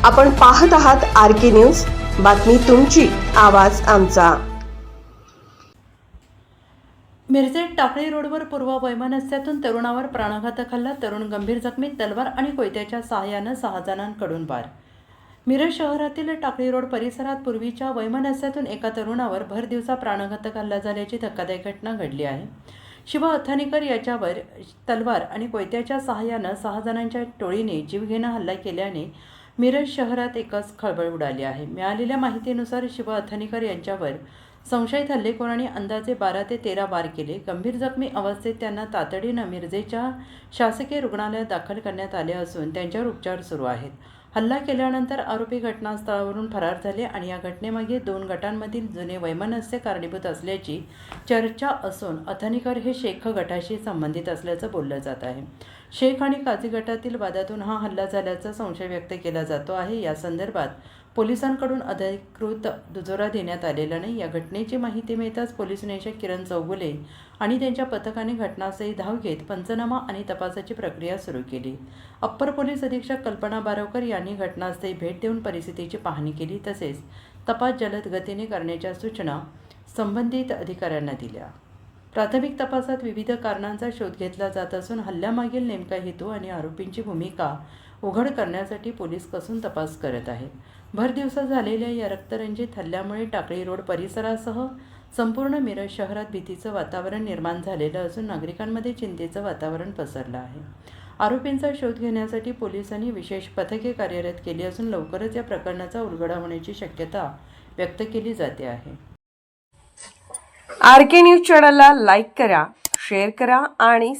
आपण पाहत आहात RK न्यूज, बातमी तुमची, आवाज आमचा। मिरजेत टाकळी रोडवर पूर्व वैमनस्यातून तरुणावर प्राणघातक हल्ला, तरुण गंभीर जखमी, तलवार आणि कोयत्याच्या सहाय्यानं 6 जणांकडून वार। मिरज शहरातील टाकळी रोड परिसरात पूर्वीच्या वैमनस्यातून एका तरुणावर भर दिवसा प्राणघातक हल्ला झाल्याची धक्कादायक घटना घडली आहे। शिवा अथानीकर याच्यावर तलवार आणि कोयत्याच्या सहाय्यानं 6 जणांच्या टोळीने जीवघेणा हल्ला केल्याने मिरज शहरात एकच खळबळ उडाली आहे। मिळालेल्या माहितीनुसार शिवा अथानीकर यांच्यावर संशयित हल्लेखोरांनी अंदाजे 12 ते 13 वार केले। गंभीर जखमी अवस्थेत त्यांना तातडीनं मिरजेच्या शासकीय रुग्णालयात दाखल करण्यात आले असून त्यांच्यावर उपचार सुरू आहेत। हल्ला केल्यानंतर आरोपी घटनास्थळावरून फरार झाले आणि या घटनेमागे 2 गटांमधील जुने वैमनस्य कारणीभूत असल्याची चर्चा असून अथानीकर हे शेख गटाशी संबंधित असल्याचं बोललं जात आहे। शेख आणि काझी गटातील वादातून हा हल्ला झाल्याचा संशय व्यक्त केला जातो आहे। या संदर्भात पोलिसांकडून अधिकृत दुजोरा देण्यात आलेला नाही। या घटनेची माहिती मिळताच पोलीस निरीक्षक किरण चौगुले आणि त्यांच्या पथकाने घटनास्थळी धाव घेत पंचनामा आणि तपासाची प्रक्रिया सुरू केली। अप्पर पोलीस अधीक्षक कल्पना बारवकर यांनी घटनास्थळी भेट देऊन परिस्थितीची पाहणी केली, तसेच तपास जलद गतीने करण्याच्या सूचना संबंधित अधिकाऱ्यांना दिल्या। प्राथमिक तपासात विविध कारणांचा शोध घेतला जात असून हल्ल्यामागील नेमका हेतू आणि आरोपींची भूमिका उघड करण्यासाठी पोलीस कसून तपास करत आहेत। भर दिवसा झालेल्या या रक्तरंजित हल्ल्यामुळे टाकळी रोड परिसरासह संपूर्ण मिरज शहरात भीतीचं वातावरण निर्माण झालेलं असून नागरिकांमध्ये चिंतेचं वातावरण पसरलं आहे। आरोपींचा शोध घेण्यासाठी पोलिसांनी विशेष पथके कार्यरत केली असून लवकरच या प्रकरणाचा उलगडा होण्याची शक्यता व्यक्त केली जाते आहे। RK न्यूज चॅनलला लाईक करा, शेअर करा आणि